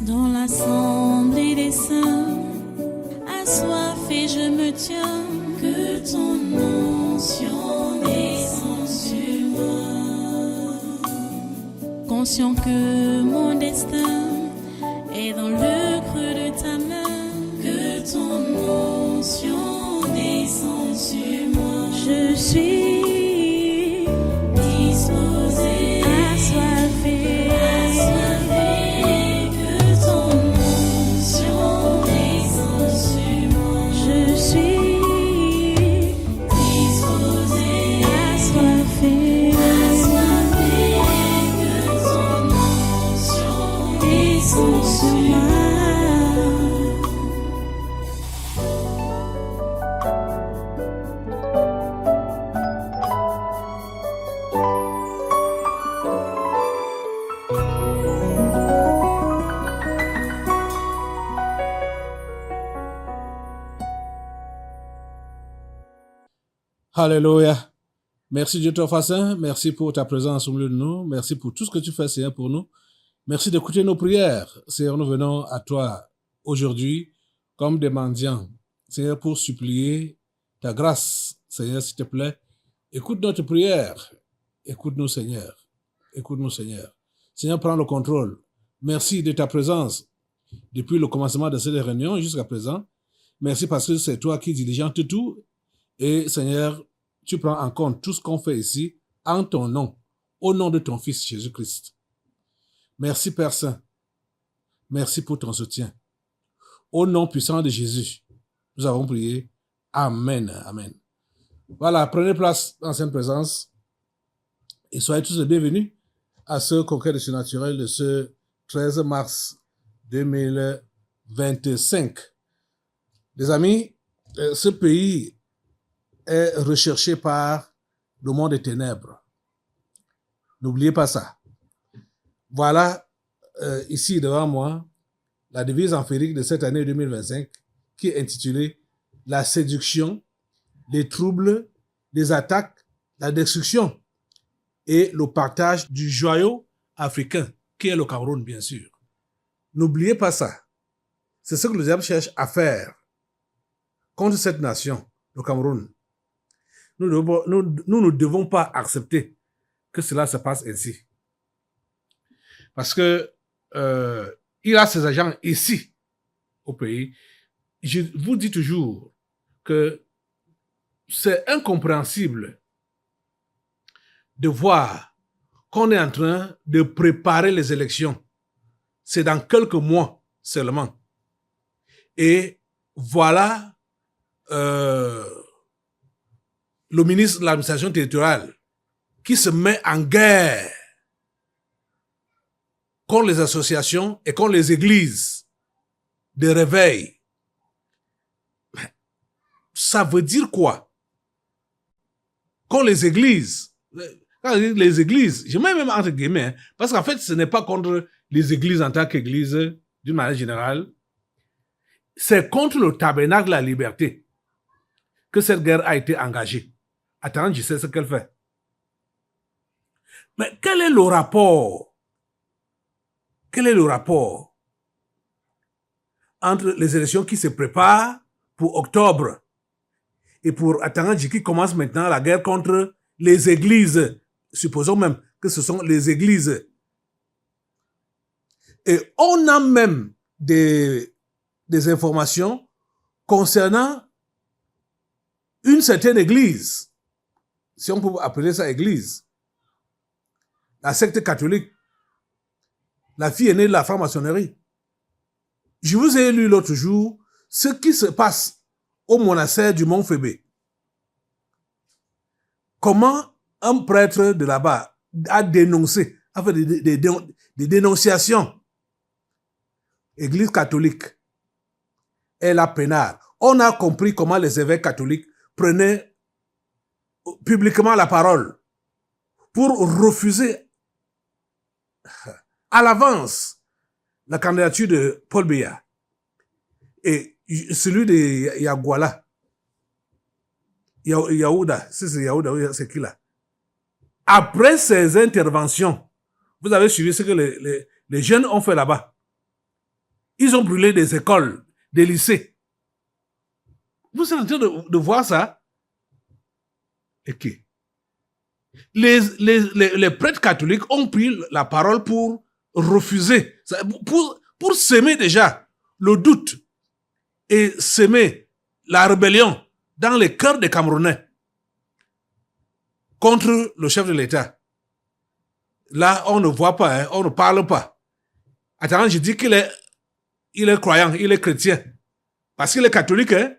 Dans l'assemblée des saints, assoiffé je me tiens, que ton onction descende sur moi. Conscient que mon destin est dans le creux de ta main, que ton onction descende sur moi. Je suis disposé, assoiffé, que ton onction descende sur moi. Je suis disposé, assoiffé, que ton onction descende sur moi. Alléluia. Merci Dieu ton Saint. Merci pour ta présence au milieu de nous. Merci pour tout ce que tu fais, Seigneur, pour nous. Merci d'écouter nos prières. Seigneur, nous venons à toi aujourd'hui comme des mendiants. Seigneur, pour supplier ta grâce. Seigneur, s'il te plaît, écoute notre prière. Écoute-nous, Seigneur. Écoute-nous, Seigneur. Seigneur, prends le contrôle. Merci de ta présence depuis le commencement de cette réunion jusqu'à présent. Merci parce que c'est toi qui diligentes tout. Et Seigneur, tu prends en compte tout ce qu'on fait ici en ton nom, au nom de ton Fils Jésus-Christ. Merci Père Saint. Merci pour ton soutien. Au nom puissant de Jésus, nous avons prié. Amen. Amen. Voilà, prenez place dans cette présence et soyez tous les bienvenus à ce congrès de surnaturel de ce 13 mars 2025. Les amis, ce pays est recherché par le monde des ténèbres. N'oubliez pas ça. Voilà, ici devant moi, la devise empirique de cette année 2025 qui est intitulée « La séduction, les troubles, les attaques, la destruction et le partage du joyau africain, qui est le Cameroun, bien sûr. » N'oubliez pas ça. C'est ce que le diable cherche à faire contre cette nation, le Cameroun. Nous ne devons pas accepter que cela se passe ainsi. Parce que il a ses agents ici, au pays. Je vous dis toujours que c'est incompréhensible de voir qu'on est en train de préparer les élections. C'est dans quelques mois seulement. Et voilà le ministre de l'administration territoriale qui se met en guerre contre les associations et contre les églises de réveil. Ça veut dire quoi? Contre les églises. Quand je dis les églises, je mets même entre guillemets, parce qu'en fait, ce n'est pas contre les églises en tant qu'église, d'une manière générale. C'est contre le tabernacle de la liberté que cette guerre a été engagée. Attends, je sais ce qu'elle fait. Mais quel est le rapport? Quel est le rapport entre les élections qui se préparent pour octobre et pour Atanganji qui commence maintenant la guerre contre les églises? Supposons même que ce sont les églises. Et on a même des informations concernant une certaine église, si on peut appeler ça église, la secte catholique, la fille aînée de la franc-maçonnerie. Je vous ai lu l'autre jour ce qui se passe au monastère du Mont Phébé. Comment un prêtre de là-bas a dénoncé, a fait des dénonciations. Église catholique est la peinarde. On a compris comment les évêques catholiques prenaient publiquement la parole pour refuser à l'avance la candidature de Paul Biya et celui de Yaguala. Yaouda, c'est Yaouda, c'est qui là? Après ces interventions, vous avez suivi ce que les jeunes ont fait là-bas. Ils ont brûlé des écoles, des lycées. Vous êtes en train de voir ça? Ok. Les prêtres catholiques ont pris la parole pour refuser, pour semer déjà le doute et semer la rébellion dans les cœurs des Camerounais contre le chef de l'État. Là, on ne voit pas, hein, on ne parle pas. Attends, je dis qu'il est croyant, il est chrétien. Parce qu'il est catholique, hein.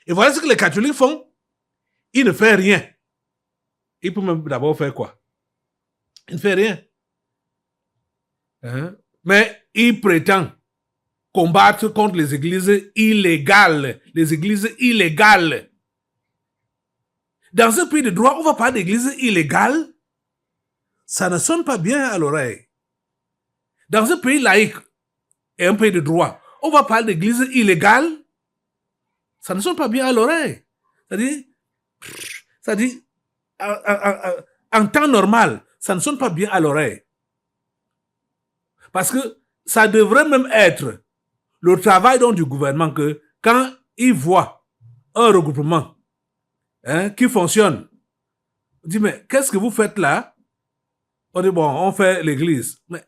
Et voilà ce que les catholiques font. Ils ne font rien. Il peut même d'abord faire quoi? Il ne fait rien. Hein? Mais il prétend combattre contre les églises illégales. Les églises illégales. Dans un pays de droit, on va parler d'églises illégales. Ça ne sonne pas bien à l'oreille. Dans un pays laïque et un pays de droit, on va parler d'églises illégales. Ça ne sonne pas bien à l'oreille. C'est-à-dire, en temps normal, ça ne sonne pas bien à l'oreille. Parce que ça devrait même être le travail donc, du gouvernement que quand il voit un regroupement qui fonctionne, on dit, mais qu'est-ce que vous faites là? On dit, bon, on fait l'église. Mais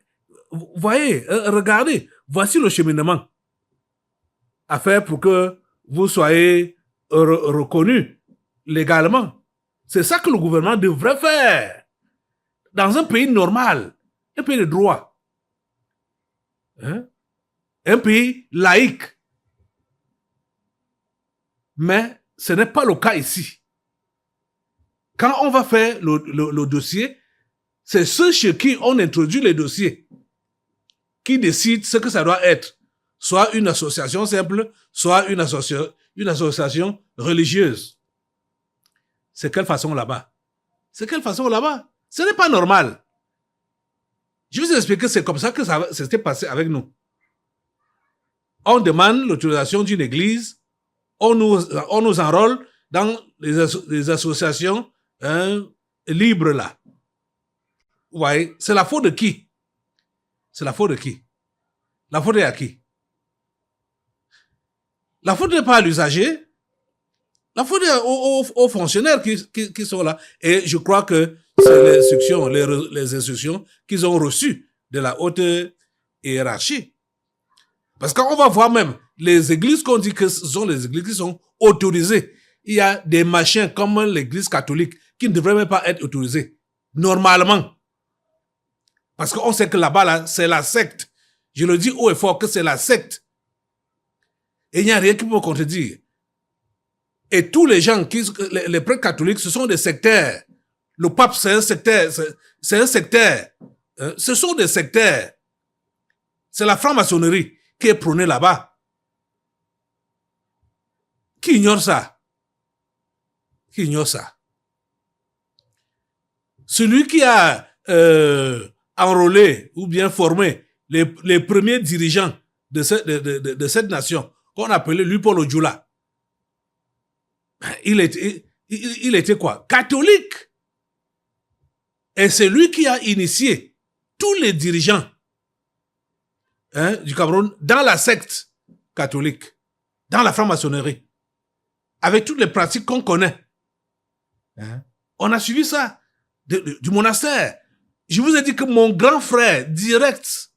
vous voyez, regardez, voici le cheminement à faire pour que vous soyez reconnus légalement. C'est ça que le gouvernement devrait faire dans un pays normal, un pays de droit, hein? Un pays laïque. Mais ce n'est pas le cas ici. Quand on va faire le dossier, c'est ceux chez qui on introduit les dossiers qui décident ce que ça doit être. Soit une association simple, soit une association religieuse. C'est quelle façon là-bas? C'est quelle façon là-bas? Ce n'est pas normal. Je vais vous expliquer, c'est comme ça que ça s'était passé avec nous. On demande l'autorisation d'une église, on nous enrôle dans les associations libres là. Vous voyez, c'est la faute de qui? C'est la faute de qui? La faute est à qui? La faute n'est pas à l'usager. La faute est aux fonctionnaires qui sont là. Et je crois que c'est les instructions qu'ils ont reçues de la haute hiérarchie. Parce qu'on va voir même les églises qu'on dit que ce sont les églises qui sont autorisées. Il y a des machins comme l'église catholique qui ne devraient même pas être autorisées. Normalement. Parce qu'on sait que là-bas, là, c'est la secte. Je le dis haut et fort que c'est la secte. Et il n'y a rien qui peut me contredire. Et tous les gens, les prêtres catholiques, ce sont des sectaires. Le pape, c'est un sectaire. C'est un sectaire. Ce sont des sectaires. C'est la franc-maçonnerie qui est prônée là-bas. Qui ignore ça? Qui ignore ça? Celui qui a enrôlé ou bien formé les premiers dirigeants de cette nation, qu'on appelait Lupo Lodjoula, il était quoi? Catholique. Et c'est lui qui a initié tous les dirigeants du Cameroun dans la secte catholique, dans la franc-maçonnerie, avec toutes les pratiques qu'on connaît. On a suivi ça du monastère. Je vous ai dit que mon grand frère, direct,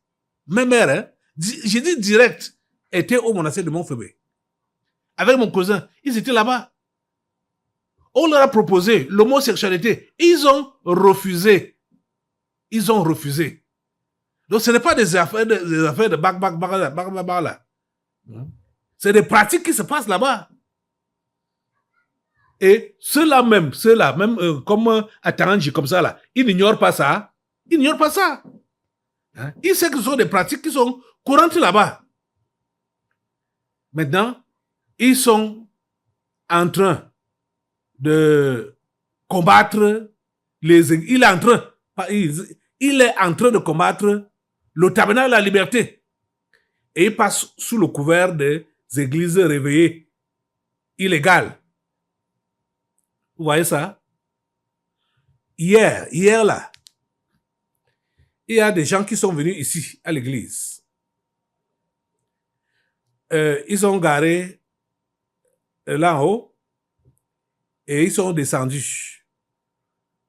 ma mère, j'ai dit direct, était au monastère de Montfébé. Avec mon cousin, ils étaient là-bas. On leur a proposé l'homosexualité. Ils ont refusé. Ils ont refusé. Donc ce n'est pas des affaires de bac là. C'est des pratiques qui se passent là-bas. Et ceux-là même, comme Ataranji, comme ça là, ils n'ignorent pas ça. Ils n'ignorent pas ça. Ils savent que ce sont des pratiques qui sont courantes là-bas. Maintenant, ils sont en train de combattre il est en train de combattre le tabernacle de la liberté. Et il passe sous le couvert des églises réveillées, illégales. Vous voyez ça? Hier là, il y a des gens qui sont venus ici, à l'église. ils sont garés là en haut et ils sont descendus.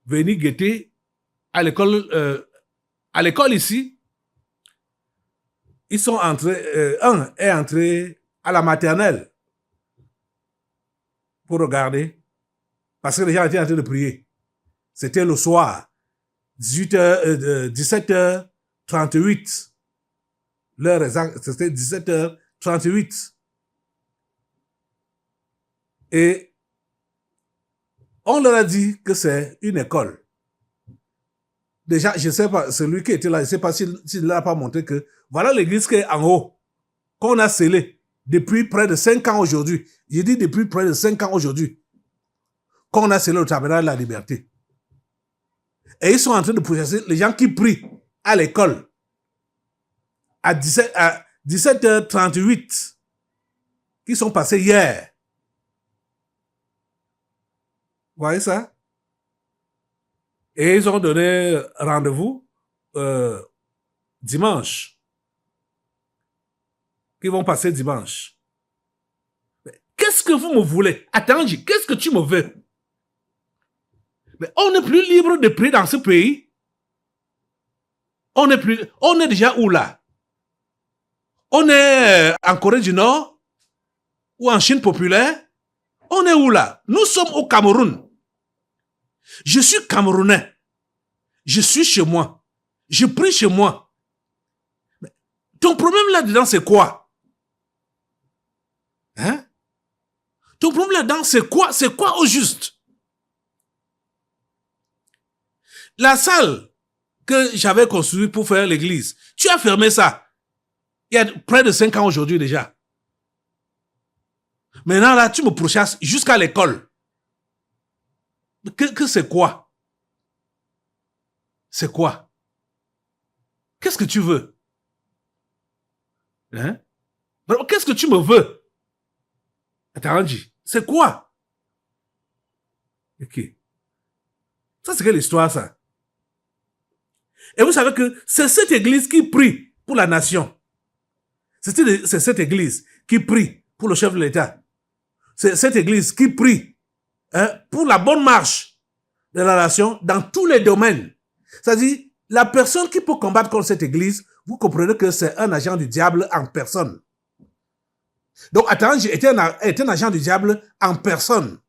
Venir guetter à l'école ici. Ils sont entrés, un est entré à la maternelle pour regarder parce que les gens étaient en train de prier. C'était le soir, 17h38. L'heure exacte, c'était 17h38. Et on leur a dit que c'est une école. Déjà, je ne sais pas, celui qui était là, je ne sais pas s'il n'a pas montré que voilà l'église qui est en haut, qu'on a scellée depuis près de 5 ans aujourd'hui. J'ai dit depuis près de 5 ans aujourd'hui, qu'on a scellé le tabernacle de la liberté. Et ils sont en train de pourchasser les gens qui prient à l'école à 17h38, qui sont passés hier. Vous voyez ça? Et ils ont donné rendez-vous dimanche. Qui vont passer dimanche. Mais qu'est-ce que vous me voulez? Attends, qu'est-ce que tu me veux? Mais on n'est plus libre de prier dans ce pays. On est déjà où là? On est en Corée du Nord ou en Chine populaire? On est où là? Nous sommes au Cameroun. Je suis Camerounais. Je suis chez moi. Je prie chez moi. Mais ton problème là-dedans, c'est quoi? Hein? Ton problème là-dedans, c'est quoi? C'est quoi au juste? La salle que j'avais construite pour faire l'église, tu as fermé ça. Il y a près de 5 ans aujourd'hui déjà. Maintenant là, tu me pourchasses jusqu'à l'école. Que c'est quoi? C'est quoi? Qu'est-ce que tu veux? Hein? Qu'est-ce que tu me veux? Attends, c'est quoi? Ok. Ça, c'est quelle histoire, ça? Et vous savez que c'est cette église qui prie pour la nation. C'est cette église qui prie pour le chef de l'État. C'est cette église qui prie pour la bonne marche de la nation dans tous les domaines. C'est-à-dire, la personne qui peut combattre contre cette église, vous comprenez que c'est un agent du diable en personne. Donc, Ataranji était un agent du diable en personne.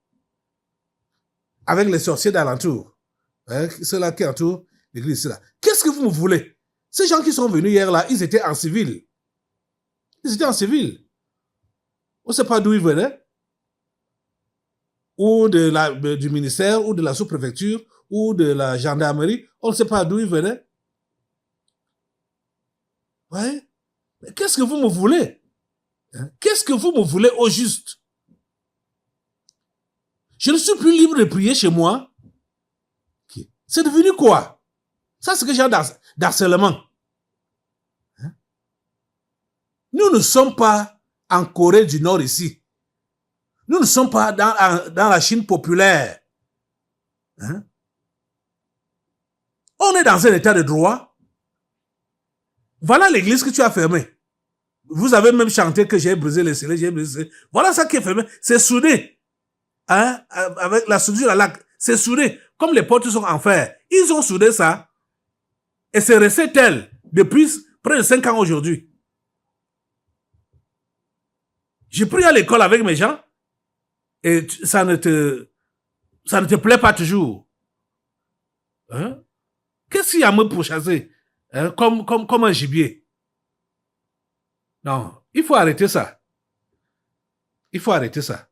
Avec les sorciers d'alentour. Ceux-là qui entourent l'église. Qu'est-ce que vous me voulez? Ces gens qui sont venus hier là, ils étaient en civil. Ils étaient en civil. On ne sait pas d'où ils venaient. Ou du ministère, ou de la sous-préfecture, ou de la gendarmerie. On ne sait pas d'où ils venaient. Ouais. Mais qu'est-ce que vous me voulez? Qu'est-ce que vous me voulez au juste? Je ne suis plus libre de prier chez moi. C'est devenu quoi? Ça, c'est que j'ai d'harcèlement. Nous ne sommes pas en Corée du Nord ici. Nous ne sommes pas dans la Chine populaire. On est dans un état de droit. Voilà l'église que tu as fermée. Vous avez même chanté que j'ai brisé les scellés, j'ai brisé les scellés. Voilà ça qui est fermé. C'est soudé. Avec la soudure à lac. C'est soudé. Comme les portes sont en fer. Ils ont soudé ça. Et c'est resté tel depuis près de 5 ans aujourd'hui. J'ai pris à l'école avec mes gens. Et ça ne te plaît pas toujours. Qu'est-ce qu'il y a à me pourchasser comme un gibier? Non, il faut arrêter ça. Il faut arrêter ça.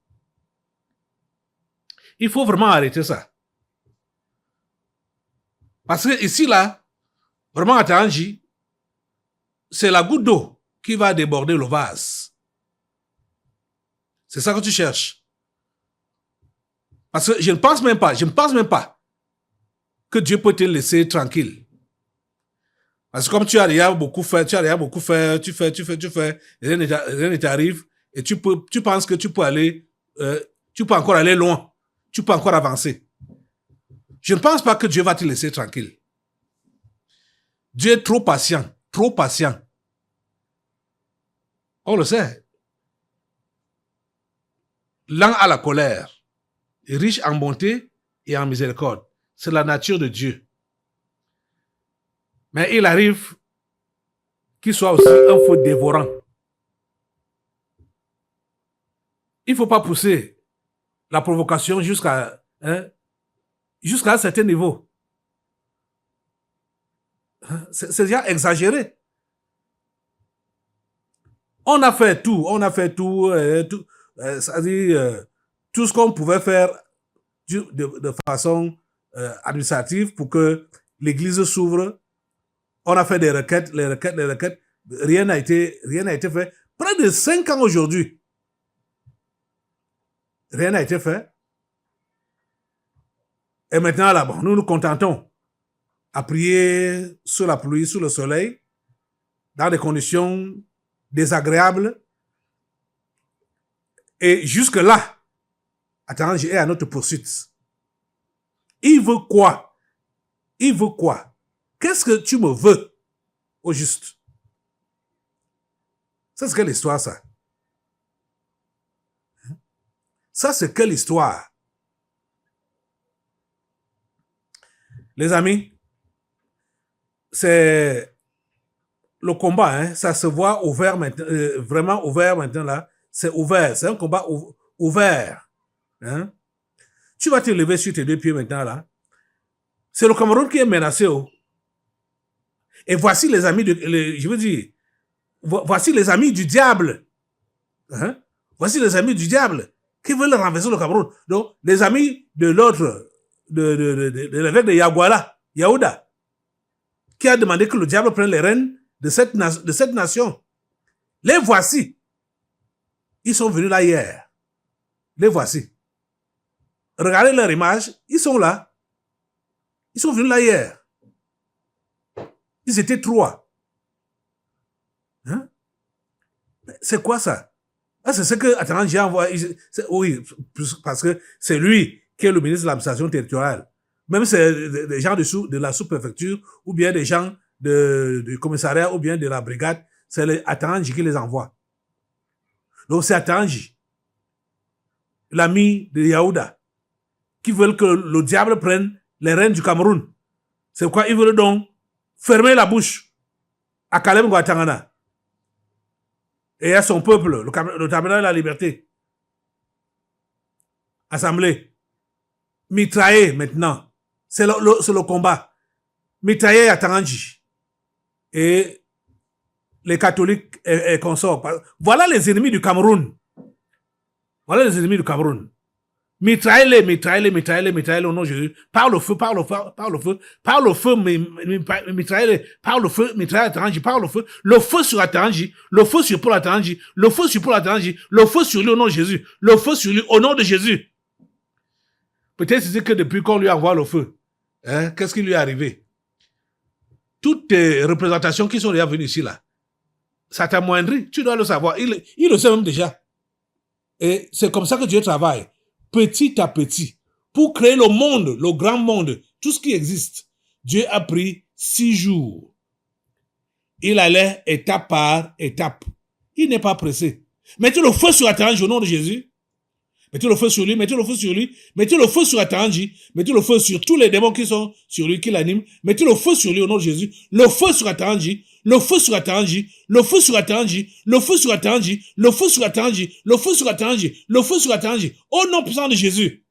Il faut vraiment arrêter ça. Parce que ici, là, vraiment à Taranji, c'est la goutte d'eau qui va déborder le vase. C'est ça que tu cherches. Parce que je ne pense même pas que Dieu peut te laisser tranquille. Parce que comme tu as déjà beaucoup fait, tu fais, rien ne t'arrive, et tu penses que tu peux aller, tu peux encore aller loin, tu peux encore avancer. Je ne pense pas que Dieu va te laisser tranquille. Dieu est trop patient, trop patient. On le sait. lent à la colère, riche en bonté et en miséricorde. C'est la nature de Dieu. Mais il arrive qu'il soit aussi un feu dévorant. Il ne faut pas pousser la provocation jusqu'à un certain niveau. C'est déjà exagéré. On a fait tout, c'est-à-dire tout ce qu'on pouvait faire de façon administrative pour que l'Église s'ouvre. On a fait des requêtes, les requêtes. Rien n'a été fait. Près de 5 ans aujourd'hui. Rien n'a été fait. Et maintenant, là, bon, nous nous contentons à prier sous la pluie, sous le soleil, dans des conditions désagréables. Et jusque-là, Atarange est à notre poursuite. Il veut quoi? Il veut quoi? Qu'est-ce que tu me veux, au juste? Ça, c'est quelle histoire, ça? Ça, c'est quelle histoire? Les amis, c'est le combat, hein, ça se voit ouvert maintenant, vraiment ouvert maintenant là. C'est ouvert, c'est un combat ouvert. Hein? Tu vas te lever sur tes deux pieds maintenant là. C'est le Cameroun qui est menacé. Oh. Et voici les amis voici les amis du diable. Hein? Voici les amis du diable qui veulent renverser le Cameroun. Donc, les amis de l'autre, de l'évêque de Yaouda, qui a demandé que le diable prenne les rênes de cette nation. Les voici. Ils sont venus là hier. Les voici. Regardez leur image. Ils sont là. Ils sont venus là hier. Ils étaient 3. Hein? C'est quoi ça? Ah, c'est ce que Atarange a envoyé. Oui, parce que c'est lui qui est le ministre de l'administration territoriale. Même c'est des gens de la sous-préfecture ou bien des gens du commissariat ou bien de la brigade, c'est Atarange qui les envoie. Donc c'est Atarange, l'ami de Yaouda, qui veulent que le diable prenne les rênes du Cameroun. C'est pourquoi ils veulent donc fermer la bouche à Kalem Ouattara et à son peuple, le Tabernacle de la Liberté. Assemblée. Mitrailler maintenant. C'est le combat. Mitrailler à Tarangi. Et les catholiques et consorts. Voilà les ennemis du Cameroun. Voilà les ennemis du Cameroun. Mitrailler au nom de Jésus. Par le feu, mitrailler, par le feu, mitrailler à Tarangi, par le feu. Le feu sur Atarangi, le feu sur Paul Atarangi, le feu sur Paul Atarangi, le feu sur lui au nom de Jésus, le feu sur lui au nom de Jésus. Peut-être c'est que depuis qu'on lui envoie le feu, hein, qu'est-ce qui lui est arrivé? Toutes les représentations qui sont déjà venues ici, là, ça t'amoindrit, tu dois le savoir. Il le sait même déjà. Et c'est comme ça que Dieu travaille, petit à petit, pour créer le monde, le grand monde, tout ce qui existe. Dieu a pris 6 jours. Il allait étape par étape. Il n'est pas pressé. Mettez le feu sur Atarangi au nom de Jésus. Mettez le feu sur lui, mettez le feu sur lui, mettez le feu sur Atarangi, mettez le feu sur tous les démons qui sont sur lui, qui l'animent, mettez le feu sur lui au nom de Jésus, le feu sur Atarangi, le feu sur Atarangi, le feu sur Atarangi, le feu sur Atarangi, le feu sur Atarangi, le feu sur Atarangi, le feu sur Atarangi, au nom puissant de Jésus.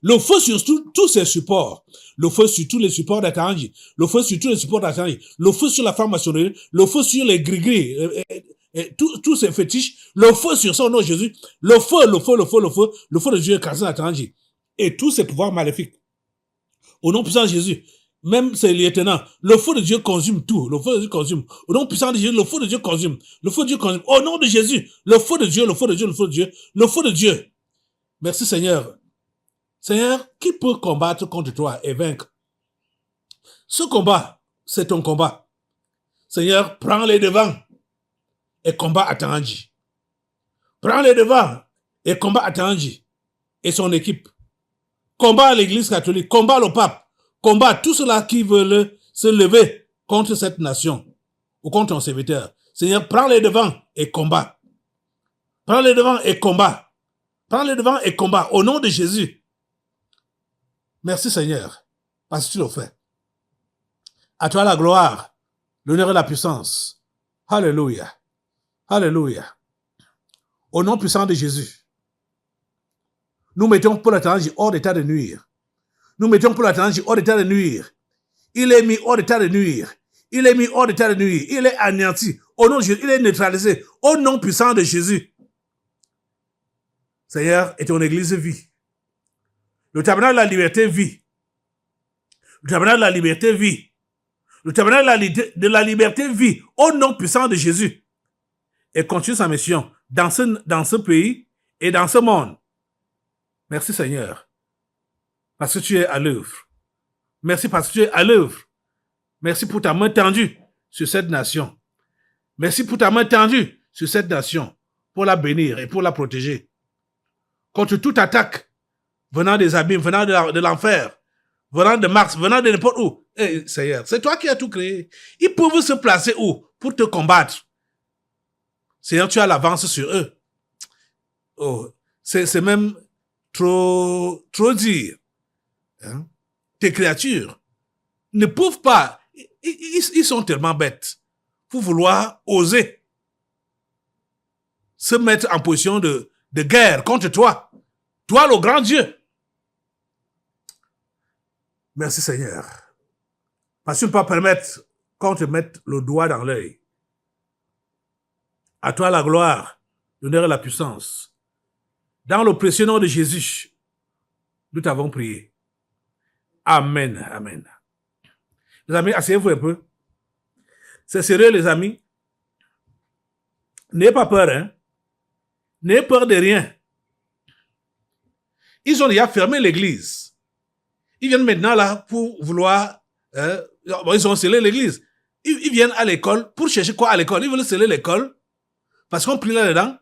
Le feu sur tous ces supports, le feu sur tous les supports d'Atarangi, le feu sur tous les supports d'Atarangi, le feu sur la franc-maçonnerie, le feu sur les gris-gris, et tous ces fétiches, le feu sur son nom Jésus, le feu de Dieu écrasé à Tarangi, et tous ces pouvoirs maléfiques. Au nom puissant de Jésus, même ses lieutenants, le feu de Dieu consume tout, le feu de Dieu consume. Au nom puissant de Jésus, le feu de Dieu consume, le feu de Dieu consume. Au nom de Jésus, le feu de Dieu, le feu de Dieu, le feu de Dieu, le feu de Dieu. Merci Seigneur. Seigneur, qui peut combattre contre toi et vaincre? Ce combat, c'est ton combat. Seigneur, prends les devants et combat Atarangi. Prends les devants et combat Atarangi et son équipe. Combat l'église catholique, combat le pape, combat tous ceux-là qui veulent se lever contre cette nation ou contre ton serviteur. Seigneur, prends les devants et combat. Prends les devants et combat. Prends le devant et combat au nom de Jésus. Merci Seigneur, parce que tu le fais. À toi la gloire, l'honneur et la puissance. Alléluia. Alléluia. Au nom puissant de Jésus, nous mettons Paul Athanasi hors d'état de nuire. Nous mettons Paul Athanasi hors d'état de nuire. Il est mis hors d'état de nuire. Il est mis hors d'état de nuire. Il est anéanti. Au nom de Jésus, il est neutralisé. Au nom puissant de Jésus. Seigneur, et ton église vit. Le tabernacle de la liberté vit. Le tabernacle de la liberté vit. Le tabernacle de la liberté vit. Au nom puissant de Jésus. Et continue sa mission dans ce pays et dans ce monde. Merci Seigneur. Parce que tu es à l'œuvre. Merci parce que tu es à l'œuvre. Merci pour ta main tendue sur cette nation. Merci pour ta main tendue sur cette nation pour la bénir et pour la protéger. Contre toute attaque venant des abîmes, venant de l'enfer, venant de Mars, venant de n'importe où. Hey, Seigneur, c'est toi qui as tout créé. Ils peuvent se placer où pour te combattre? Seigneur, tu as l'avance sur eux. Oh, c'est même trop dire. Hein? Tes créatures ne peuvent pas. Ils sont tellement bêtes pour vouloir oser se mettre en position de guerre contre toi. Toi, le grand Dieu. Merci Seigneur. Parce que tu ne peux pas permettre qu'on te mette le doigt dans l'œil. À toi la gloire, l'honneur et la puissance. Dans le précieux nom de Jésus, nous t'avons prié. Amen, amen. Les amis, asseyez-vous un peu. C'est sérieux, les amis. N'ayez pas peur, hein. N'ayez peur de rien. Ils ont déjà fermé l'église. Ils viennent maintenant là pour vouloir... ils ont scellé l'église. Ils viennent à l'école pour chercher quoi à l'école? Ils veulent sceller l'école parce qu'on prie là-dedans.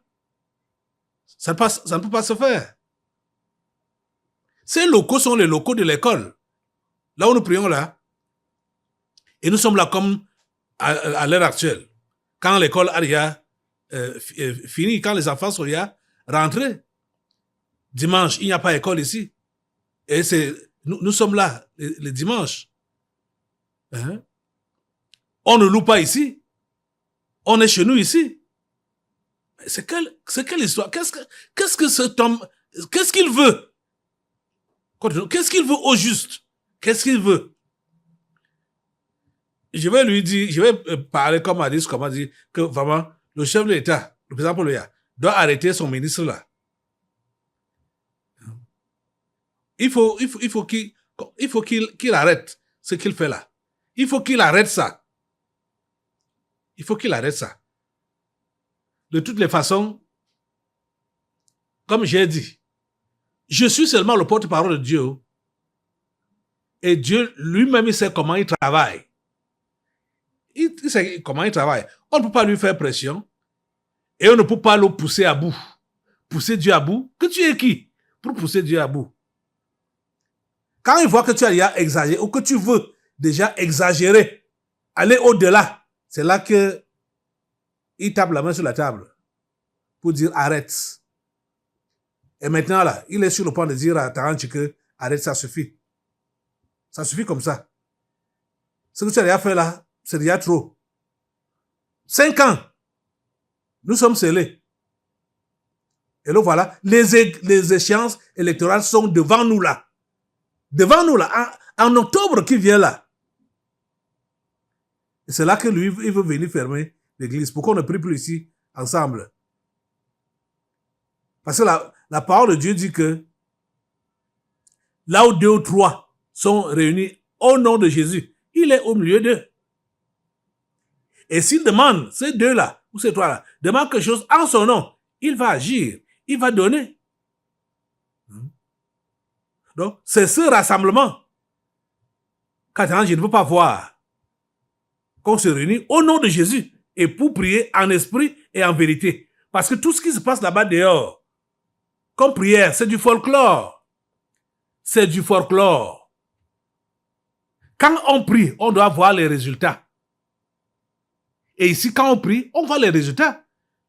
Ça ne peut pas se faire. Ces locaux sont les locaux de l'école. Là où nous prions là. Et nous sommes là comme à l'heure actuelle. Quand l'école a déjà fini, quand les enfants sont déjà rentrés. Dimanche, il n'y a pas école ici. Et nous sommes là, le dimanche. Hein? On ne loue pas ici. On est chez nous ici. C'est quelle histoire? Qu'est-ce que cet homme, qu'est-ce qu'il veut? Qu'est-ce qu'il veut au juste? Qu'est-ce qu'il veut? Je vais lui dire, je vais parler comme a dit, que vraiment, le chef de l'État, le président Paul Biya, doit arrêter son ministre là. Il faut qu'il arrête ce qu'il fait là. Il faut qu'il arrête ça. Il faut qu'il arrête ça. De toutes les façons, comme j'ai dit, je suis seulement le porte-parole de Dieu. Et Dieu lui-même, il sait comment il travaille. Il sait comment il travaille. On ne peut pas lui faire pression. Et on ne peut pas le pousser à bout. Pousser Dieu à bout. Que tu es qui pour pousser Dieu à bout? Quand il voit que tu as déjà exagéré ou que tu veux déjà exagérer, aller au-delà, c'est là que il tape la main sur la table pour dire arrête. Et maintenant là, il est sur le point de dire à Taranchi que arrête, ça suffit. Ça suffit comme ça. Ce que tu as déjà fait là, c'est déjà trop. 5 ans, nous sommes scellés. Et là voilà, les échéances électorales sont devant nous là. Devant nous là, en octobre qui vient là. Et c'est là que lui, il veut venir fermer l'église. Pourquoi on ne prie plus ici, ensemble? Parce que la parole de Dieu dit que là où 2 ou 3 sont réunis au nom de Jésus, il est au milieu d'eux. Et s'il demande, ces 2 là, ou ces 3 là, demande quelque chose en son nom, il va agir, il va donner. Donc, c'est ce rassemblement qu'attends, je ne veux pas voir. Qu'on se réunit au nom de Jésus et pour prier en esprit et en vérité. Parce que tout ce qui se passe là-bas dehors, comme prière, c'est du folklore. C'est du folklore. Quand on prie, on doit voir les résultats. Et ici, quand on prie, on voit les résultats.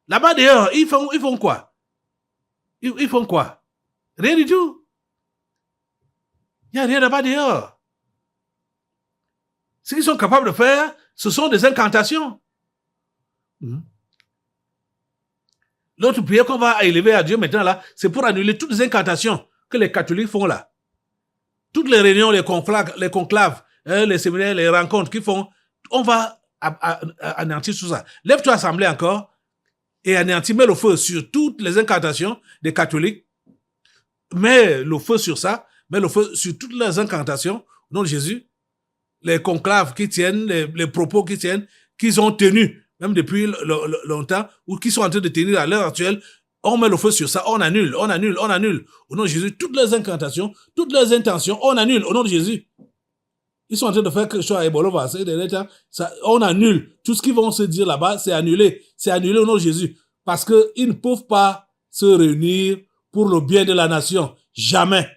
Là-bas dehors, ils font quoi? Ils font quoi? Rien du tout. Il n'y a rien là-bas dehors. Ce qu'ils sont capables de faire, ce sont des incantations. L'autre prière qu'on va élever à Dieu maintenant là, c'est pour annuler toutes les incantations que les catholiques font là. Toutes les réunions, les conclaves, les séminaires, les rencontres qu'ils font, on va anéantir tout ça. Lève-toi assemblée encore et anéantis, mets le feu sur toutes les incantations des catholiques. Mets le feu sur ça, mets le feu sur toutes les incantations au nom de Jésus. Les conclaves qui tiennent, les propos qui tiennent, qu'ils ont tenus, même depuis longtemps, ou qui sont en train de tenir à l'heure actuelle, on met le feu sur ça, on annule. Au nom de Jésus, toutes les incantations, toutes les intentions, on annule au nom de Jésus. Ils sont en train de faire quelque chose à Ebolova, on annule. Tout ce qu'ils vont se dire là-bas, c'est annulé. C'est annulé au nom de Jésus. Parce qu'ils ne peuvent pas se réunir pour le bien de la nation. Jamais.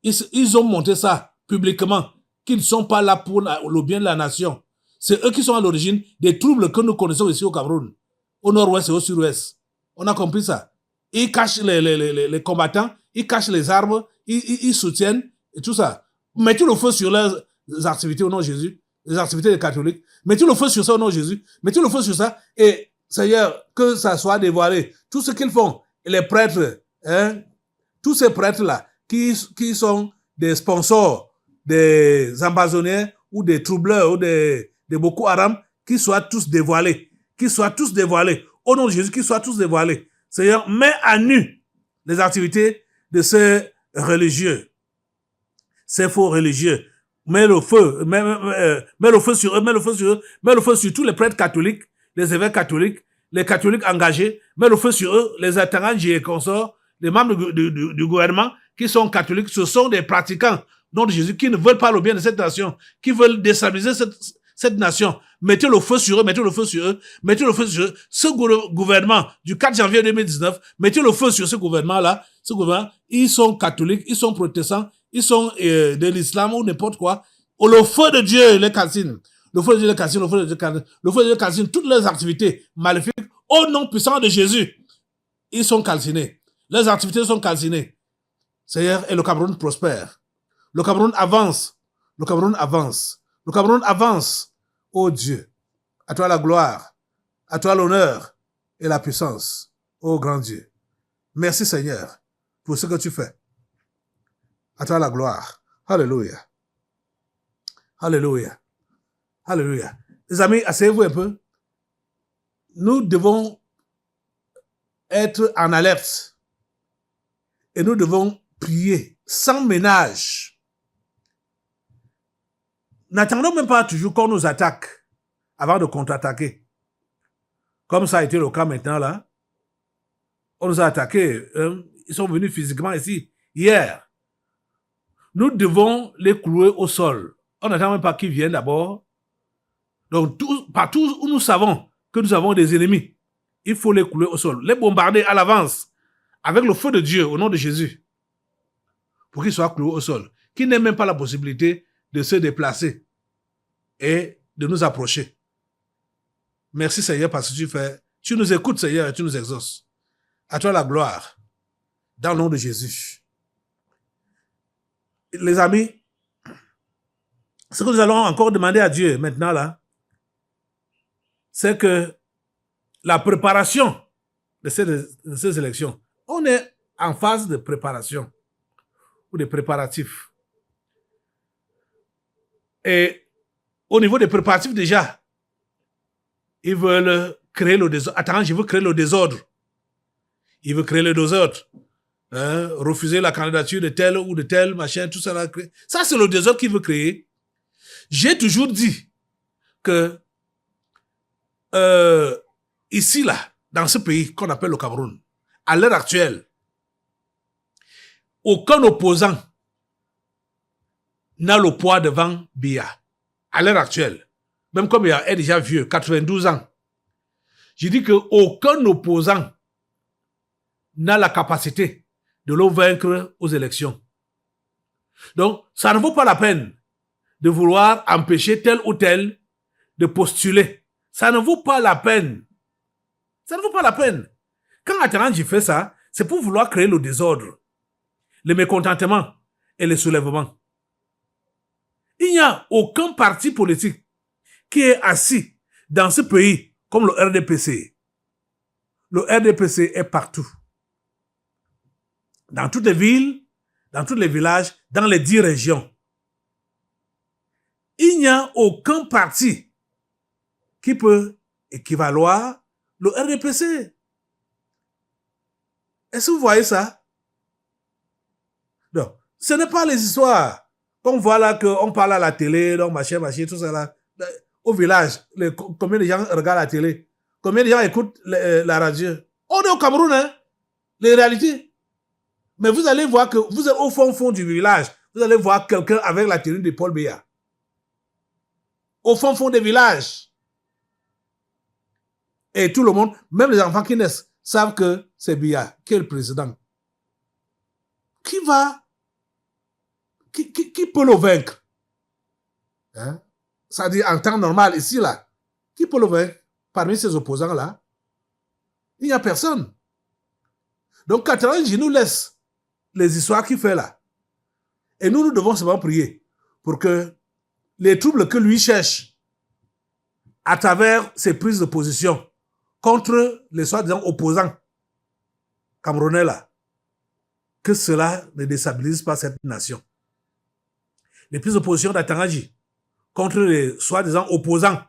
Ils ont monté ça publiquement, qu'ils ne sont pas là pour le bien de la nation. C'est eux qui sont à l'origine des troubles que nous connaissons ici au Cameroun, au nord-ouest et au sud-ouest. On a compris ça. Ils cachent les combattants, ils cachent les armes, ils soutiennent et tout ça. Mettez le feu sur leurs activités au nom de Jésus, les activités des catholiques. Mettez le feu sur ça au nom de Jésus. Mettez le feu sur ça et Seigneur, que ça soit dévoilé. Tout ce qu'ils font, les prêtres, tous ces prêtres-là, qui sont des sponsors, des ambazoniens ou des troubleurs ou des Boko Haram, qu'ils soient tous dévoilés. Qu'ils soient tous dévoilés. Au nom de Jésus, qu'ils soient tous dévoilés. Seigneur, mets à nu les activités de ces religieux, ces faux religieux. Mets le feu sur eux, mets le feu sur tous les prêtres catholiques, les évêques catholiques, les catholiques engagés, mets le feu sur eux, les Atanganji et consorts, les membres du gouvernement qui sont catholiques, ce sont des pratiquants, nom de Jésus, qui ne veulent pas le bien de cette nation, qui veulent déstabiliser cette nation. Mettez le feu sur eux, mettez le feu sur eux, mettez le feu sur eux. Ce gouvernement du 4 janvier 2019, mettez le feu sur ce gouvernement-là. Ce gouvernement, ils sont catholiques, ils sont protestants, ils sont de l'islam ou n'importe quoi. Le feu de Dieu les calcine. Le feu de Dieu les calcine, le feu de Dieu calcine. Le feu de Dieu calcine toutes leurs activités maléfiques au nom puissant de Jésus. Ils sont calcinés. Leurs activités sont calcinées. Seigneur, et le Cameroun prospère. Le Cameroun avance. Le Cameroun avance. Le Cameroun avance. Ô Dieu, à toi la gloire, à toi l'honneur et la puissance, ô grand Dieu. Merci Seigneur pour ce que tu fais. À toi la gloire. Alléluia. Alléluia. Alléluia. Les amis, asseyez-vous un peu. Nous devons être en alerte et nous devons prier sans ménage. N'attendons même pas toujours qu'on nous attaque avant de contre-attaquer. Comme ça a été le cas maintenant là. On nous a attaqués. Ils sont venus physiquement ici hier. Nous devons les clouer au sol. On n'attend même pas qu'ils viennent d'abord. Donc partout où nous savons que nous avons des ennemis, il faut les clouer au sol. Les bombarder à l'avance avec le feu de Dieu au nom de Jésus. Pour qu'ils soient cloués au sol. Qu'ils n'aient même pas la possibilité de se déplacer et de nous approcher. Merci Seigneur parce que tu nous écoutes Seigneur et tu nous exauces. À toi la gloire, dans le nom de Jésus. Les amis, ce que nous allons encore demander à Dieu maintenant là, c'est que la préparation de ces élections, on est en phase de préparation ou de préparatifs. Et au niveau des préparatifs déjà, ils veulent créer le désordre. Attends, je veux créer le désordre. Ils veulent créer le désordre. Refuser la candidature de tel ou de tel, machin, tout ça. Ça, c'est le désordre qu'ils veulent créer. J'ai toujours dit que ici, là, dans ce pays qu'on appelle le Cameroun, à l'heure actuelle, aucun opposant n'a le poids devant Biya. À l'heure actuelle, même comme Biya est déjà vieux, 92 ans, je dis qu'aucun opposant n'a la capacité de le vaincre aux élections. Donc, ça ne vaut pas la peine de vouloir empêcher tel ou tel de postuler. Ça ne vaut pas la peine. Ça ne vaut pas la peine. Quand Ataranji fait ça, c'est pour vouloir créer le désordre, le mécontentement et le soulèvement. Il n'y a aucun parti politique qui est assis dans ce pays comme le RDPC. Le RDPC est partout. Dans toutes les villes, dans tous les villages, dans les 10 régions. Il n'y a aucun parti qui peut équivaloir le RDPC. Est-ce que vous voyez ça? Non. Ce n'est pas les histoires qu'on voit là, qu'on parle à la télé, donc machin, tout ça là. Au village, combien de gens regardent la télé? Combien de gens écoutent la radio? On est au Cameroun, hein? Les réalités. Mais vous allez voir que vous êtes au fond du village. Vous allez voir quelqu'un avec la tenue de Paul Biya. Au fond des villages. Et tout le monde, même les enfants qui naissent, savent que c'est Biya qui est le président. Qui peut le vaincre? Hein? Ça dit en temps normal, ici, là. Qui peut le vaincre? Parmi ces opposants-là, il n'y a personne. Donc, Kataranji nous laisse les histoires qu'il fait là. Et nous devons seulement prier pour que les troubles que lui cherche à travers ses prises de position contre les soi-disant opposants camerounais là, que cela ne déstabilise pas cette nation. Les prises de position d'Ataranji contre les soi-disant opposants.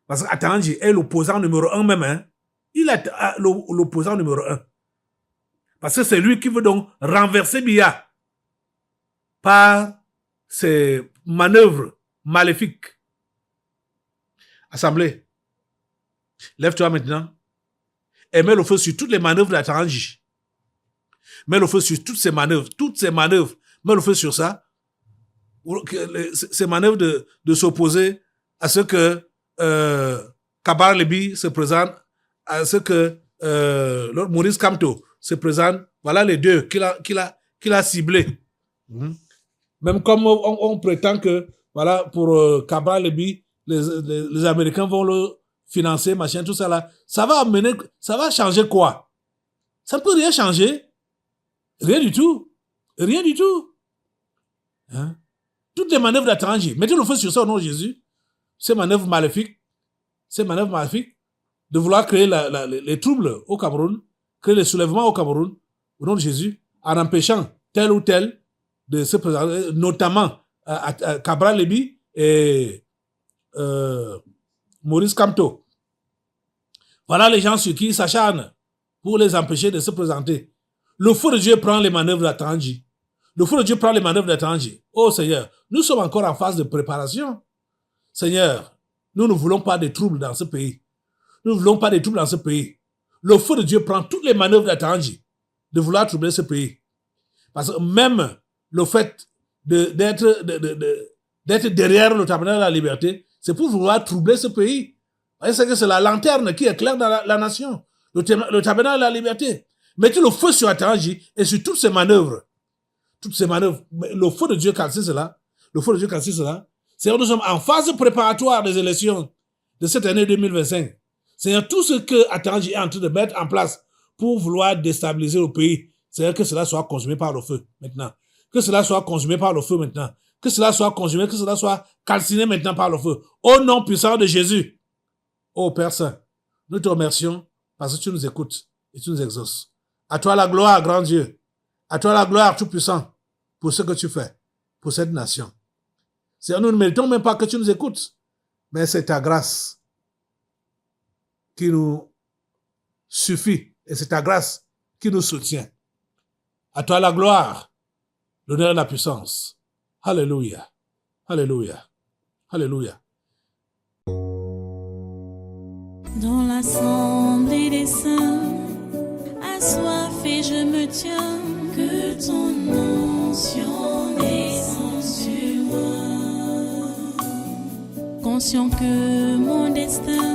Parce qu'Ataranji est l'opposant numéro 1 même. Hein? Il est l'opposant numéro 1. Parce que c'est lui qui veut donc renverser Biya par ses manœuvres maléfiques. Assemblée, lève-toi maintenant et mets le feu sur toutes les manœuvres d'Ataranji. Mets le feu sur toutes ces manœuvres, mets le feu sur ça. Ces manœuvres de s'opposer à ce que Kabar Lebi se présente, à ce que Maurice Kamto se présente. Voilà les deux qu'il a ciblés. Même comme on prétend que voilà, pour Kabar Lebi, les Américains vont le financer, machin, tout ça là. Ça va changer quoi? Ça ne peut rien changer. Rien du tout. Rien du tout. Hein? Toutes les manœuvres d'Ataranji, mettez le feu sur ça au nom de Jésus. Ces manœuvres maléfiques, de vouloir créer les troubles au Cameroun, créer les soulèvements au Cameroun, au nom de Jésus, en empêchant tel ou tel de se présenter, notamment Cabral Lebi et Maurice Kamto. Voilà les gens sur qui ils s'acharnent pour les empêcher de se présenter. Le feu de Dieu prend les manœuvres d'Ataranji. Le feu de Dieu prend les manœuvres d'Ataranji. Oh Seigneur, nous sommes encore en phase de préparation. Seigneur, nous ne voulons pas de troubles dans ce pays. Nous ne voulons pas de troubles dans ce pays. Le feu de Dieu prend toutes les manœuvres d'Ataranji de vouloir troubler ce pays. Parce que même le fait d'être derrière le tabernacle de la liberté, c'est pour vouloir troubler ce pays. Vous voyez, c'est la lanterne qui éclaire dans la nation. Le tabernacle de la liberté. Mettez le feu sur Ataranji et sur toutes ces manœuvres. Toutes ces manœuvres. Le feu de Dieu casse cela. Le feu de Dieu casse cela. Seigneur, nous sommes en phase préparatoire des élections de cette année 2025. Seigneur, tout ce que Ataranji est en train de mettre en place pour vouloir déstabiliser le pays, Seigneur, que cela soit consumé par le feu maintenant. Que cela soit consumé par le feu maintenant. Que cela soit consumé, que cela soit calciné maintenant par le feu. Au nom puissant de Jésus. Ô Père Saint, nous te remercions parce que tu nous écoutes et tu nous exauces. À toi la gloire, grand Dieu. À toi la gloire, tout-puissant, pour ce que tu fais, pour cette nation. Seigneur, nous ne méritons même pas que tu nous écoutes, mais c'est ta grâce qui nous suffit et c'est ta grâce qui nous soutient. À toi la gloire, l'honneur et la puissance. Alléluia. Alléluia. Alléluia. Dans l'assemblée des saints, assoiffé je me tiens, que ton onction descende sur moi. Conscient que mon destin